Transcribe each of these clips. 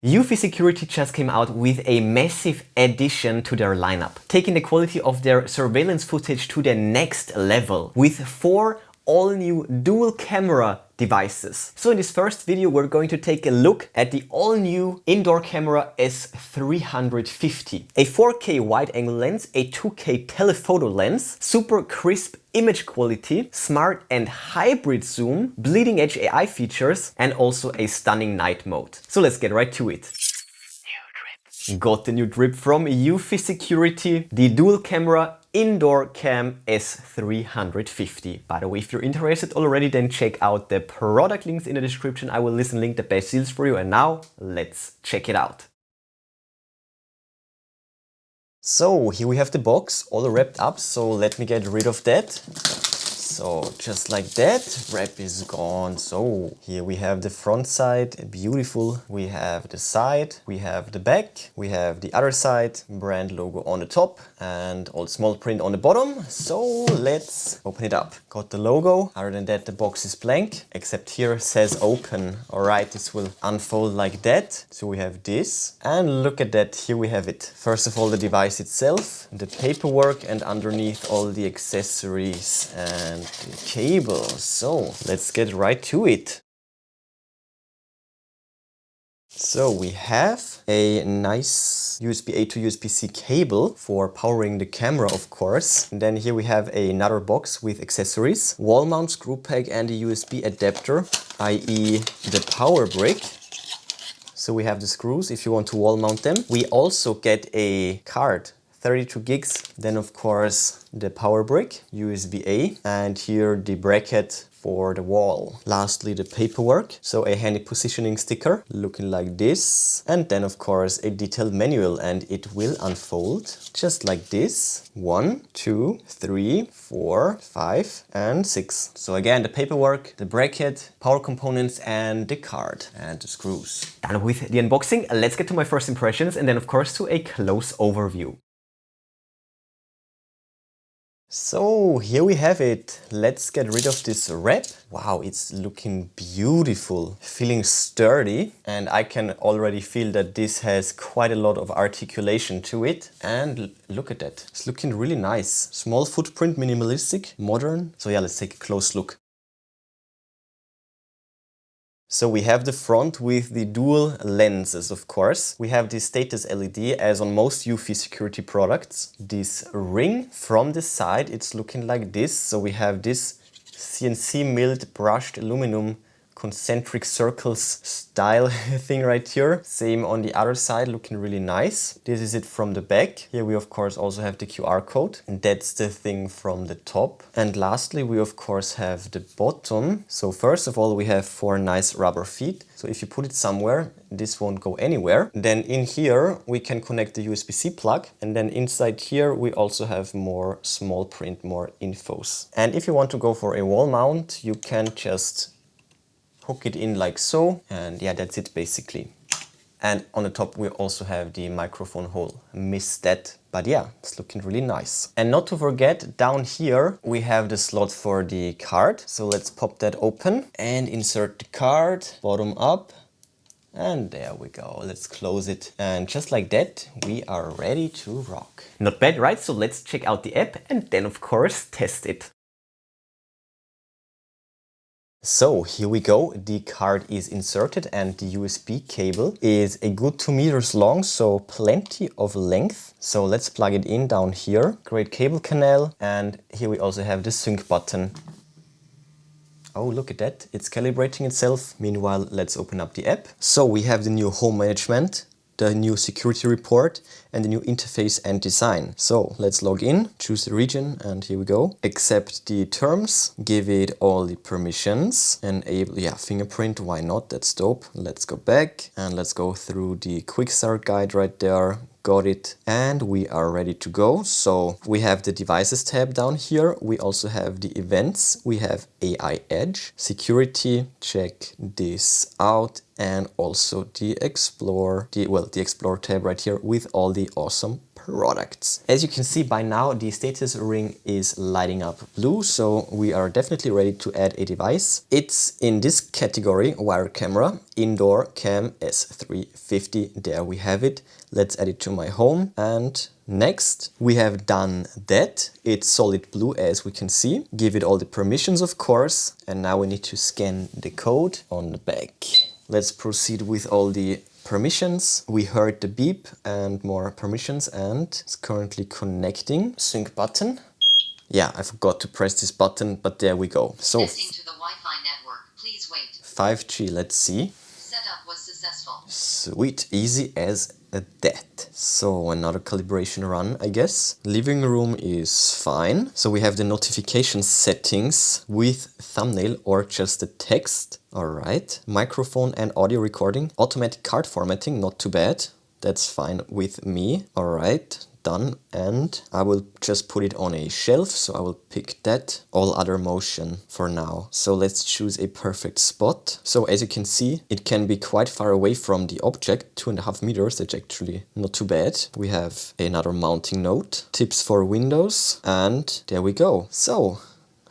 eufy Security just came out with a massive addition to their lineup, taking the quality of their surveillance footage to the next level with 4 all-new dual camera devices. So in this first video we're going to take a look at the all-new indoor camera S350. A 4K wide-angle lens, a 2K telephoto lens, super crisp image quality, smart and hybrid zoom, bleeding-edge AI features, and also a stunning night mode. So let's get right to it. Got the new drip from eufy Security, the dual camera indoor cam S350. By the way, if you're interested already, then check out the product links in the description. I will link the best deals for you. And now let's check it out. So here we have the box all wrapped up. So let me get rid of that. So just like that, wrap is gone. So here we have the front side, beautiful. We have the side, we have the back, we have the other side, brand logo on the top and all small print on the bottom. So let's open it up. Got the logo. Other than that, the box is blank, except here says open. All right, this will unfold like that. So we have this and look at that. Here we have it. First of all, the device itself, the paperwork, and underneath all the accessories and the cable. So let's get right to it. So we have a nice USB-A to USB-C cable for powering the camera, of course. And then here we have another box with accessories, wall mount screw pack and a USB adapter, i.e. the power brick. So we have the screws if you want to wall mount them. We also get a card, 32 gigs, then of course the power brick, USB-A, and here the bracket for the wall. Lastly, the paperwork, so a handy positioning sticker looking like this, and then of course a detailed manual, and it will unfold just like this. 1, 2, 3, 4, 5, and 6. So again, the paperwork, the bracket, power components, and the card, and the screws. Done with the unboxing, let's get to my first impressions, and then of course to a close overview. So here we have it. Let's get rid of this wrap. Wow, it's looking beautiful, feeling sturdy, and I can already feel that this has quite a lot of articulation to it. And look at that, it's looking really nice. Small footprint, minimalistic, modern. So yeah, let's take a close look. So we have the front with the dual lenses, of course. We have the status LED as on most eufy Security products. This ring from the side, it's looking like this. So we have this CNC milled brushed aluminum concentric circles style thing right here. Same on the other side, looking really nice. This is it from the back. Here we of course also have the QR code, and that's the thing from the top. And lastly, we of course have the bottom. So first of all, we have 4 nice rubber feet. So if you put it somewhere, this won't go anywhere. Then in here, we can connect the USB-C plug. And then inside here, we also have more small print, more infos. And if you want to go for a wall mount, you can just hook it in like so, and yeah, that's it basically. And on the top we also have the microphone hole. Missed that, but yeah, it's looking really nice. And not to forget, down here we have the slot for the card. So let's pop that open and insert the card, bottom up. And there we go, let's close it. And just like that, we are ready to rock. Not bad, right? So let's check out the app and then of course test it. So here we go, the card is inserted and the USB cable is a good 2 meters long, so plenty of length. So let's plug it in down here. Great cable canal, and here we also have the sync button. Oh, look at that, it's calibrating itself. Meanwhile, let's open up the app. So we have the new home management, the new security report, and the new interface and design. So let's log in, choose the region, and here we go. Accept the terms, give it all the permissions, enable, yeah, fingerprint, why not, that's dope. Let's go back and let's go through the quick start guide right there. Got it, and we are ready to go. So we have the devices tab down here. We also have the events. We have AI Edge, security, check this out, and also the Explore, the Explore tab right here with all the awesome perks. products. As you can see by now, the status ring is lighting up blue, so we are definitely ready to add a device. It's in this category, wired camera, indoor cam S350. There we have it. Let's add it to my home. And next, we have done that. It's solid blue, as we can see. Give it all the permissions, of course. And now we need to scan the code on the back. Let's proceed with all the permissions. We heard the beep and more permissions, and it's currently connecting. Sync button. Yeah, I forgot to press this button, but there we go. So, connecting to the Wi-Fi network. Please wait. 5G, let's see. Setup was successful. Sweet, easy as that. So another calibration run, I guess. Living room is fine. So we have the notification settings with thumbnail or just the text. All right. Microphone and audio recording. Automatic card formatting, not too bad. That's fine with me. All right. Done, and I will just put it on a shelf, so I will pick that. All other motion for now. So let's choose a perfect spot. So as you can see, it can be quite far away from the object, 2.5 meters. That's actually not too bad. We have another mounting node, tips for Windows, and there we go. So,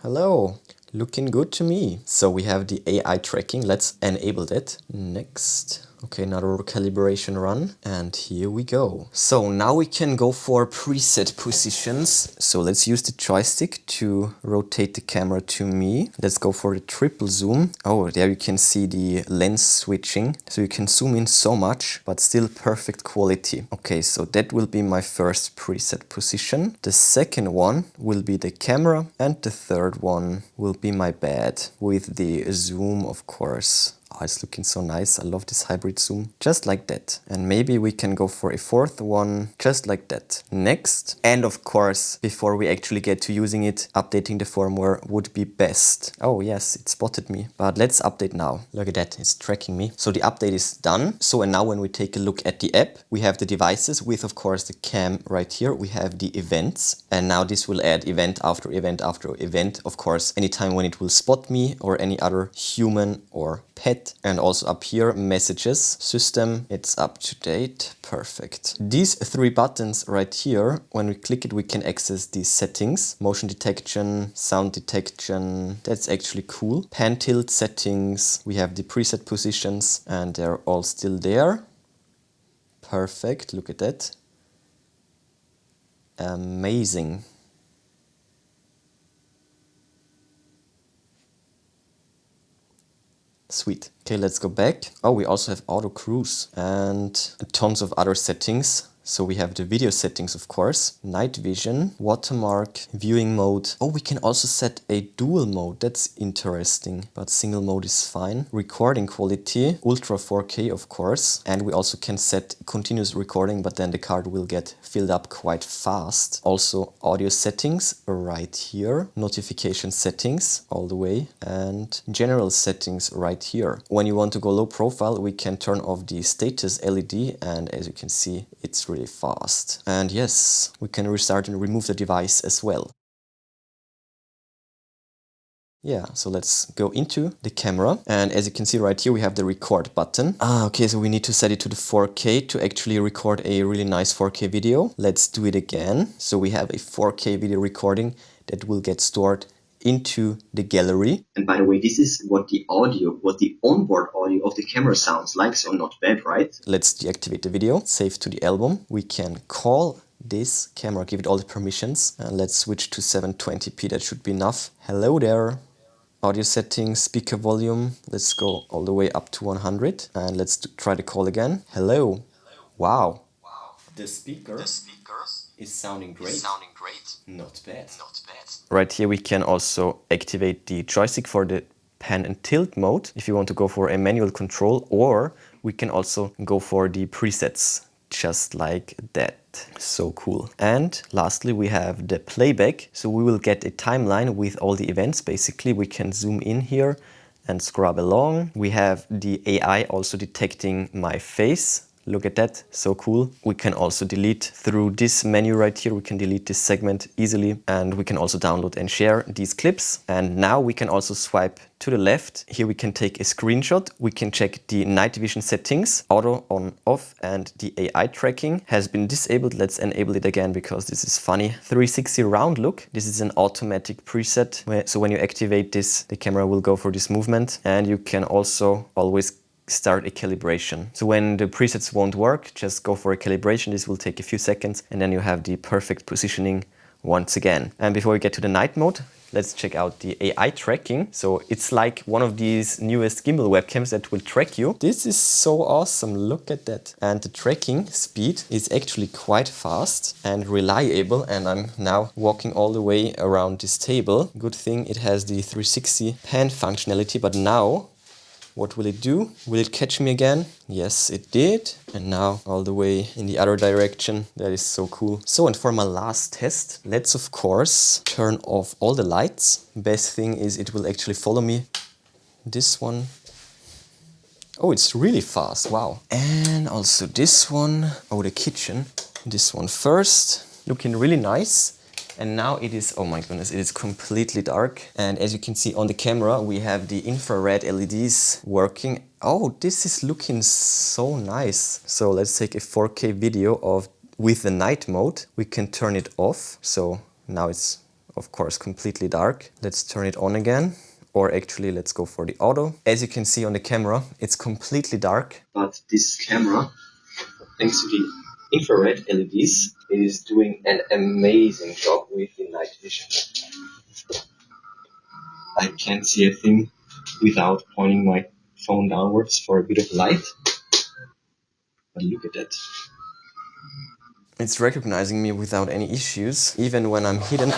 hello. Looking good to me. So we have the AI tracking. Let's enable that. Next. Okay, another calibration run, and here we go. So now we can go for preset positions. So let's use the joystick to rotate the camera to me. Let's go for the triple zoom. Oh, there you can see the lens switching. So you can zoom in so much, but still perfect quality. Okay, so that will be my first preset position. The second one will be the camera, and the third one will be my bed with the zoom, of course. Oh, it's looking so nice. I love this hybrid zoom. Just like that. And maybe we can go for a fourth one, just like that. Next. And of course, before we actually get to using it, updating the firmware would be best. Oh yes, it spotted me. But let's update now. Look at that, it's tracking me. So the update is done. So and now when we take a look at the app, we have the devices with, of course, the cam right here. We have the events. And now this will add event after event after event. Of course, anytime when it will spot me or any other human or pet. And also up here, messages, system, it's up to date, perfect. These three buttons right here, when we click it, we can access the settings, motion detection, sound detection, that's actually cool. Pan tilt settings, we have the preset positions, and they're all still there. Perfect, look at that. Amazing. Sweet. Okay, let's go back. Oh, we also have auto cruise and tons of other settings. So we have the video settings, of course, night vision, watermark, viewing mode. Oh, we can also set a dual mode. That's interesting, but single mode is fine. Recording quality, ultra 4K, of course. And we also can set continuous recording, but then the card will get filled up quite fast. Also audio settings right here, notification settings all the way, and general settings right here. When you want to go low profile, we can turn off the status LED, and as you can see, it's really fast. And yes, we can restart and remove the device as well. Yeah, so let's go into the camera, and as you can see right here we have the record button. Okay, so we need to set it to the 4K to actually record a really nice 4K video. Let's do it again. So we have a 4K video recording that will get stored into the gallery. And by the way, this is what the onboard audio of the camera sounds like, so not bad, right? Let's deactivate the video, save to the album. We can call this camera, give it all the permissions, and let's switch to 720p, that should be enough. Hello there. Audio settings, speaker volume, let's go all the way up to 100, and let's try the call again. Hello. Wow. The speaker is sounding great. Not bad. Right here we can also activate the joystick for the pan and tilt mode if you want to go for a manual control, or we can also go for the presets, just like that. So cool. And lastly we have the playback, so we will get a timeline with all the events. Basically we can zoom in here and scrub along. We have the AI also detecting my face. Look at that, so cool. We can also delete through this menu right here. We can delete this segment easily, and we can also download and share these clips. And now we can also swipe to the left. Here we can take a screenshot. We can check the night vision settings, auto on off, and the AI tracking has been disabled. Let's enable it again because this is funny. 360 round look. This is an automatic preset. So when you activate this, the camera will go for this movement, and you can also always start a calibration. So when the presets won't work, just go for a calibration. This will take a few seconds, and then you have the perfect positioning once again. And before we get to the night mode, let's check out the AI tracking. So it's like one of these newest gimbal webcams that will track you. This is so awesome, look at that. And the tracking speed is actually quite fast and reliable. And I'm now walking all the way around this table. Good thing it has the 360 pan functionality, but now what will it do? Will it catch me again? Yes, it did. And now all the way in the other direction. That is so cool. So, and for my last test, let's of course turn off all the lights. Best thing is it will actually follow me. This one. Oh, it's really fast. Wow. And also this one. Oh, the kitchen. This one first. Looking really nice. And now it is, oh my goodness, it is completely dark. And as you can see on the camera, we have the infrared LEDs working. Oh, this is looking so nice. So let's take a 4K video with the night mode. We can turn it off. So now it's, of course, completely dark. Let's turn it on again. Or actually, let's go for the auto. As you can see on the camera, it's completely dark. But this camera, thanks to the infrared LEDs, it is doing an amazing job with the night vision. I can't see a thing without pointing my phone downwards for a bit of light. But look at that. It's recognizing me without any issues, even when I'm hidden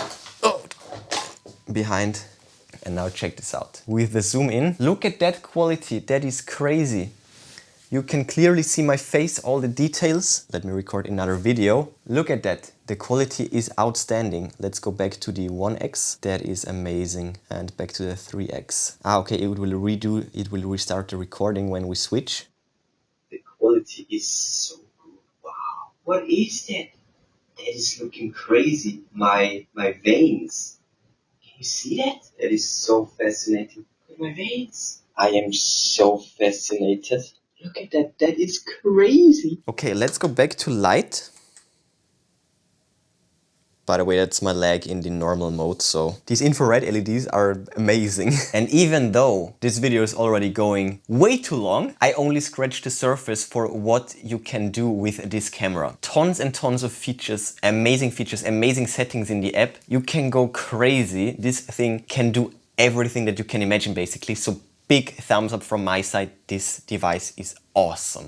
behind. And now check this out. With the zoom in, look at that quality, that is crazy. You can clearly see my face, all the details. Let me record another video. Look at that. The quality is outstanding. Let's go back to the 1x. That is amazing. And back to the 3x. Okay, it will restart the recording when we switch. The quality is so good. Wow. What is that? That is looking crazy. My veins. Can you see that? That is so fascinating. Look at my veins. I am so fascinated. Look at that, that is crazy. Okay, let's go back to light. By the way, that's my leg in the normal mode, so these infrared LEDs are amazing. And even though this video is already going way too long, I only scratched the surface for what you can do with this camera. Tons and tons of features, amazing settings in the app. You can go crazy. This thing can do everything that you can imagine basically. So big thumbs up from my side. This device is awesome.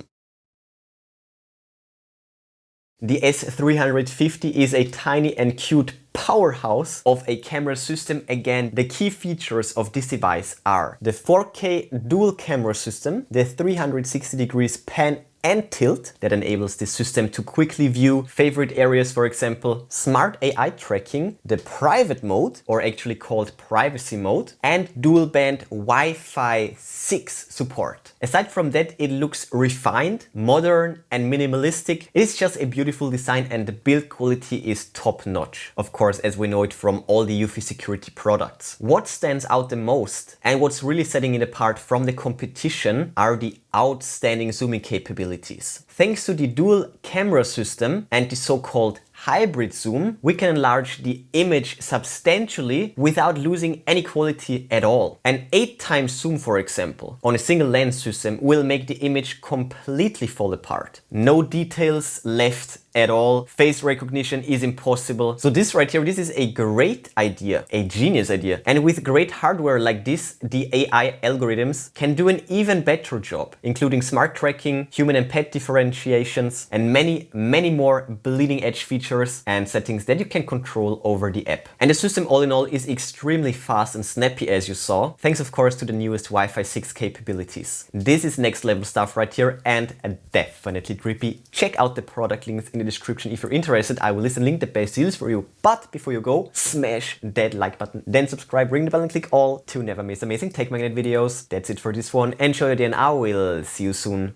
The S350 is a tiny and cute powerhouse of a camera system. Again, the key features of this device are the 4K dual camera system, the 360 degrees pan and tilt that enables the system to quickly view favorite areas, for example, smart AI tracking, the private mode, or actually called privacy mode, and dual band Wi-Fi 6 support. Aside from that, it looks refined, modern, and minimalistic. It is just a beautiful design, and the build quality is top notch. Of course, as we know it from all the eufy security products. What stands out the most and what's really setting it apart from the competition are the outstanding zooming capabilities. Thanks to the dual camera system and the so-called hybrid zoom, we can enlarge the image substantially without losing any quality at all. An 8x zoom, for example, on a single lens system will make the image completely fall apart. No details left at all. Face recognition is impossible. So this right here, this is a great idea, a genius idea. And with great hardware like this, the AI algorithms can do an even better job, including smart tracking, human and pet differentiations, and many more bleeding edge features and settings that you can control over the app. And the system all in all is extremely fast and snappy, as you saw, thanks of course to the newest Wi-Fi 6 capabilities. This is next level stuff right here, and definitely trippy. Check out the product links in the description if you're interested. I will list and link the best deals for you. But before you go, smash that like button, then subscribe, ring the bell and click all to never miss amazing tech magnet videos. That's it for this one. Enjoy your day and I will see you soon.